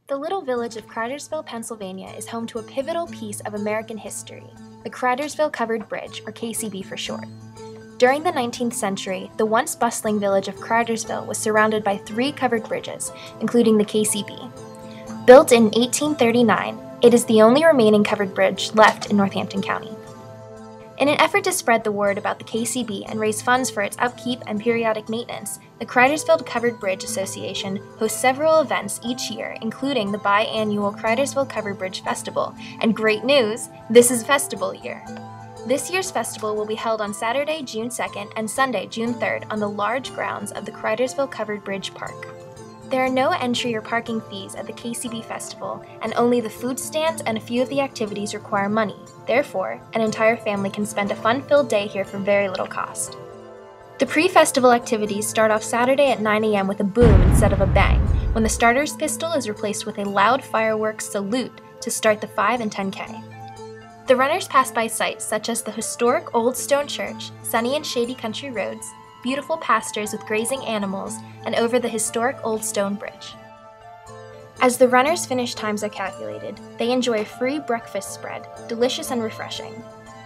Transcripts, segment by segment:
The little village of Kreidersville, Pennsylvania is home to a pivotal piece of American history, the Kreidersville Covered Bridge, or KCB for short. During the 19th century, the once bustling village of Kreidersville was surrounded by 3 covered bridges, including the KCB. Built in 1839, it is the only remaining covered bridge left in Northampton County. In an effort to spread the word about the KCB and raise funds for its upkeep and periodic maintenance, the Kreidersville Covered Bridge Association hosts several events each year, including the biannual Kreidersville Covered Bridge Festival. And great news, this is festival year. This year's festival will be held on Saturday, June 2nd and Sunday, June 3rd on the large grounds of the Kreidersville Covered Bridge Park. There are no entry or parking fees at the KCB Festival, and only the food stands and a few of the activities require money. Therefore, an entire family can spend a fun-filled day here for very little cost. The pre-festival activities start off Saturday at 9 a.m. with a boom instead of a bang, when the starter's pistol is replaced with a loud fireworks salute to start the 5 and 10K. The runners pass by sites such as the historic Old Stone Church, sunny and shady country roads, beautiful pastures with grazing animals, and over the historic Old Stone Bridge. As the runners' finish times are calculated, they enjoy a free breakfast spread, delicious and refreshing.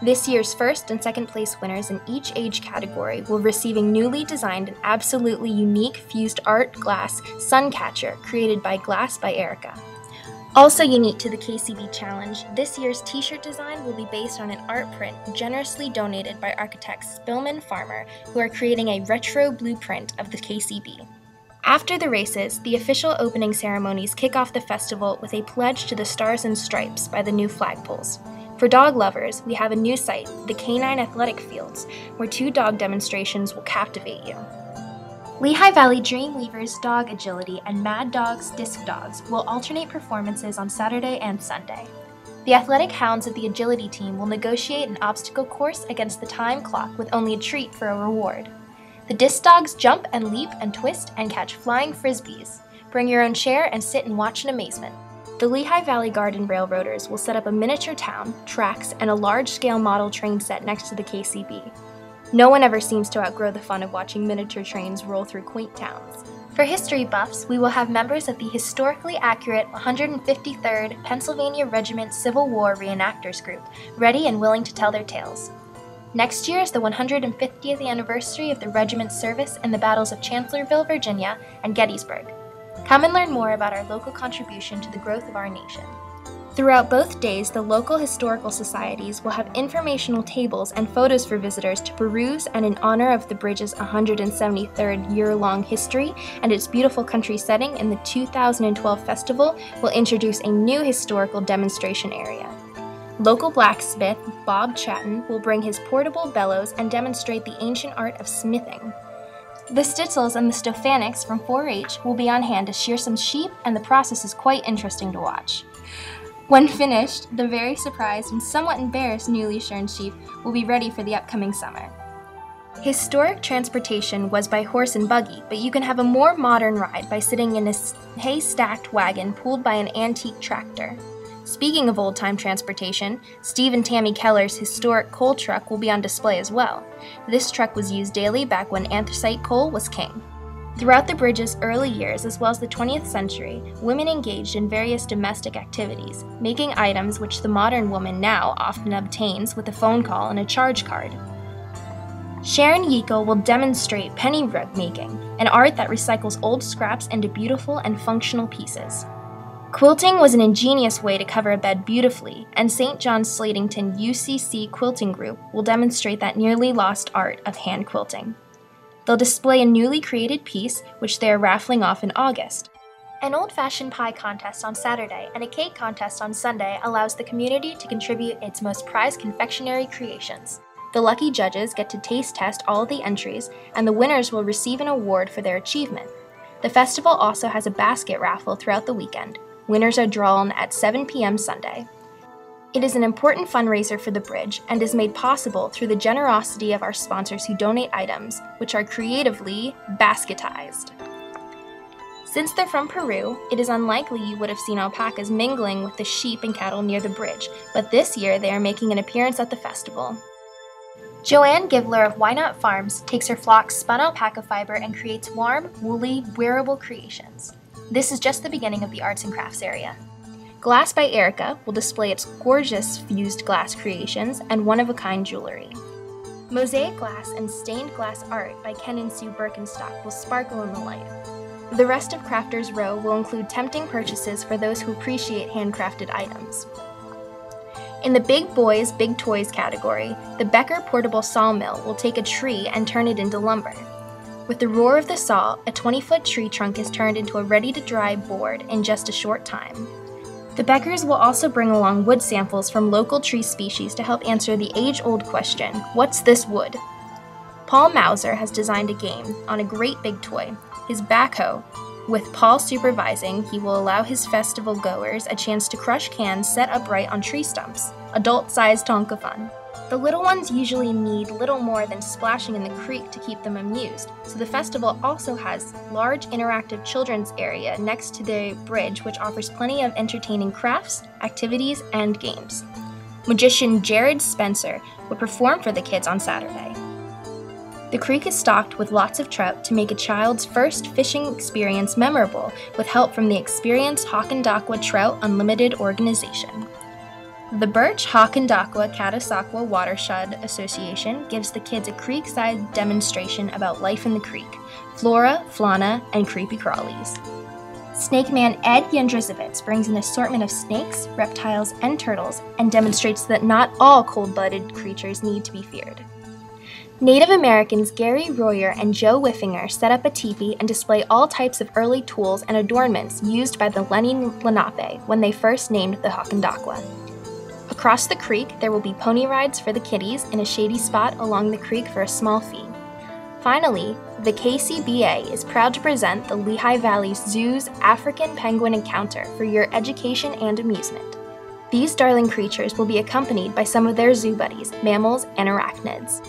This year's first and second place winners in each age category will receive a newly designed and absolutely unique fused art glass sun catcher created by Glass by Erica. Also unique to the KCB Challenge, this year's t-shirt design will be based on an art print generously donated by architects Spillman Farmer, who are creating a retro blueprint of the KCB. After the races, the official opening ceremonies kick off the festival with a pledge to the Stars and Stripes by the new flagpoles. For dog lovers, we have a new site, the Canine Athletic Fields, where 2 dog demonstrations will captivate you. Lehigh Valley Dreamweavers Dog Agility and Mad Dogs Disc Dogs will alternate performances on Saturday and Sunday. The athletic hounds of the agility team will negotiate an obstacle course against the time clock with only a treat for a reward. The disc dogs jump and leap and twist and catch flying frisbees. Bring your own chair and sit and watch in amazement. The Lehigh Valley Garden Railroaders will set up a miniature town, tracks, and a large-scale model train set next to the KCB. No one ever seems to outgrow the fun of watching miniature trains roll through quaint towns. For history buffs, we will have members of the historically accurate 153rd Pennsylvania Regiment Civil War Reenactors Group, ready and willing to tell their tales. Next year is the 150th anniversary of the regiment's service in the battles of Chancellorsville, Virginia, and Gettysburg. Come and learn more about our local contribution to the growth of our nation. Throughout both days, the local historical societies will have informational tables and photos for visitors to peruse, and in honor of the bridge's 173rd year-long history and its beautiful country setting in the 2012 festival, will introduce a new historical demonstration area. Local blacksmith Bob Chatton will bring his portable bellows and demonstrate the ancient art of smithing. The Stitzels and the Stofanics from 4-H will be on hand to shear some sheep, and the process is quite interesting to watch. When finished, the very surprised and somewhat embarrassed newly shorn sheep will be ready for the upcoming summer. Historic transportation was by horse and buggy, but you can have a more modern ride by sitting in a hay-stacked wagon pulled by an antique tractor. Speaking of old-time transportation, Steve and Tammy Keller's historic coal truck will be on display as well. This truck was used daily back when anthracite coal was king. Throughout the bridge's early years, as well as the 20th century, women engaged in various domestic activities, making items which the modern woman now often obtains with a phone call and a charge card. Sharon Yeakel will demonstrate penny rug making, an art that recycles old scraps into beautiful and functional pieces. Quilting was an ingenious way to cover a bed beautifully, and St. John's Slatington UCC Quilting Group will demonstrate that nearly lost art of hand quilting. They'll display a newly created piece, which they are raffling off in August. An old-fashioned pie contest on Saturday and a cake contest on Sunday allows the community to contribute its most prized confectionery creations. The lucky judges get to taste test all of the entries, and the winners will receive an award for their achievement. The festival also has a basket raffle throughout the weekend. Winners are drawn at 7 p.m. Sunday. It is an important fundraiser for the bridge and is made possible through the generosity of our sponsors who donate items, which are creatively basketized. Since they're from Peru, it is unlikely you would have seen alpacas mingling with the sheep and cattle near the bridge, but this year they are making an appearance at the festival. Joanne Givler of Why Not Farms takes her flock's spun alpaca fiber and creates warm, woolly, wearable creations. This is just the beginning of the arts and crafts area. Glass by Erica will display its gorgeous fused glass creations and one-of-a-kind jewelry. Mosaic glass and stained glass art by Ken and Sue Birkenstock will sparkle in the light. The rest of Crafters Row will include tempting purchases for those who appreciate handcrafted items. In the Big Boys, Big Toys category, the Becker Portable Sawmill will take a tree and turn it into lumber. With the roar of the saw, a 20-foot tree trunk is turned into a ready-to-dry board in just a short time. The Beckers will also bring along wood samples from local tree species to help answer the age-old question, what's this wood? Paul Mauser has designed a game on a great big toy, his backhoe. With Paul supervising, he will allow his festival goers a chance to crush cans set upright on tree stumps, adult-sized Tonka fun. The little ones usually need little more than splashing in the creek to keep them amused, so the festival also has large interactive children's area next to the bridge, which offers plenty of entertaining crafts, activities, and games. Magician Jared Spencer will perform for the kids on Saturday. The creek is stocked with lots of trout to make a child's first fishing experience memorable, with help from the experienced Hawkandakwa Trout Unlimited organization. The Birch Hawkandakwa Catasauqua Watershed Association gives the kids a creekside demonstration about life in the creek, flora, fauna, and creepy crawlies. Snake Man Ed Yandrzejewicz brings an assortment of snakes, reptiles, and turtles and demonstrates that not all cold-blooded creatures need to be feared. Native Americans Gary Royer and Joe Wiffinger set up a teepee and display all types of early tools and adornments used by the Lenni Lenape when they first named the Hawkandakwa. Across the creek, there will be pony rides for the kiddies in a shady spot along the creek for a small fee. Finally, the KCBA is proud to present the Lehigh Valley Zoo's African Penguin Encounter for your education and amusement. These darling creatures will be accompanied by some of their zoo buddies, mammals, and arachnids.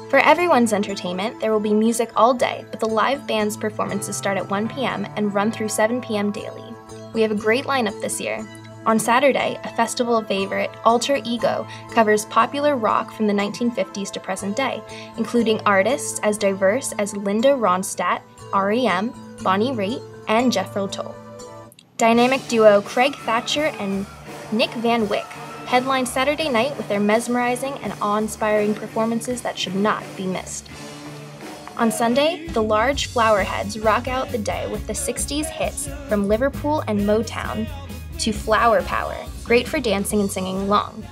For everyone's entertainment, there will be music all day, but the live band's performances start at 1 p.m. and run through 7 p.m. daily. We have a great lineup this year. On Saturday, a festival favorite, Alter Ego, covers popular rock from the 1950s to present day, including artists as diverse as Linda Ronstadt, R.E.M., Bonnie Raitt, and Jethro Tull. Dynamic duo Craig Thatcher and Nick Van Wyck headline Saturday night with their mesmerizing and awe-inspiring performances that should not be missed. On Sunday, the Large Flowerheads rock out the day with the 60s hits from Liverpool and Motown to Flower Power, great for dancing and singing along.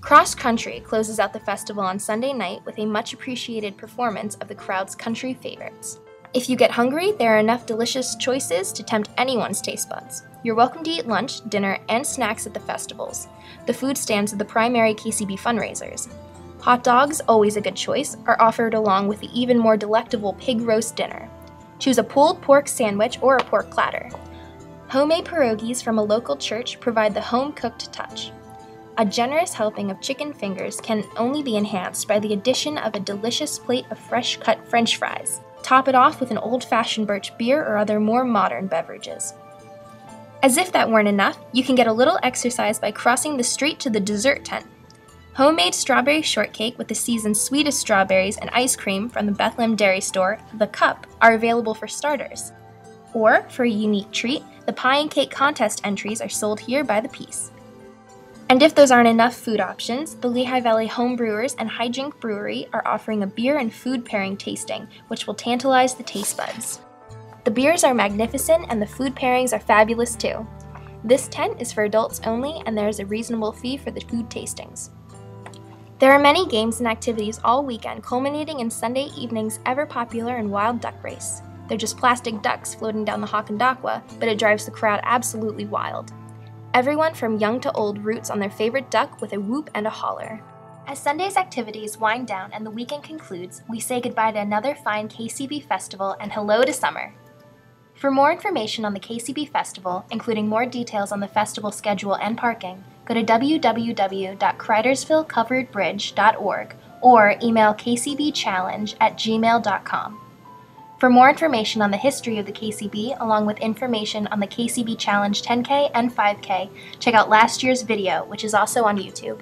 Cross Country closes out the festival on Sunday night with a much-appreciated performance of the crowd's country favorites. If you get hungry, there are enough delicious choices to tempt anyone's taste buds. You're welcome to eat lunch, dinner, and snacks at the festivals. The food stands are the primary KCB fundraisers. Hot dogs, always a good choice, are offered along with the even more delectable pig roast dinner. Choose a pulled pork sandwich or a pork platter. Homemade pierogies from a local church provide the home-cooked touch. A generous helping of chicken fingers can only be enhanced by the addition of a delicious plate of fresh-cut French fries. Top it off with an old-fashioned birch beer or other more modern beverages. As if that weren't enough, you can get a little exercise by crossing the street to the dessert tent. Homemade strawberry shortcake with the season's sweetest strawberries and ice cream from the Bethlehem Dairy Store, The Cup, are available for starters. Or, for a unique treat, the pie and cake contest entries are sold here by the piece. And if those aren't enough food options, the Lehigh Valley Home Brewers and Hijink Brewery are offering a beer and food pairing tasting, which will tantalize the taste buds. The beers are magnificent and the food pairings are fabulous too. This tent is for adults only and there is a reasonable fee for the food tastings. There are many games and activities all weekend, culminating in Sunday evening's ever-popular and wild duck race. They're just plastic ducks floating down the Hawkandakwa, but it drives the crowd absolutely wild. Everyone from young to old roots on their favorite duck with a whoop and a holler. As Sunday's activities wind down and the weekend concludes, we say goodbye to another fine KCB festival and hello to summer. For more information on the KCB Festival, including more details on the festival schedule and parking, go to www.kreidersvillecoveredbridge.org or email kcbchallenge@gmail.com. For more information on the history of the KCB, along with information on the KCB Challenge 10K and 5K, check out last year's video, which is also on YouTube.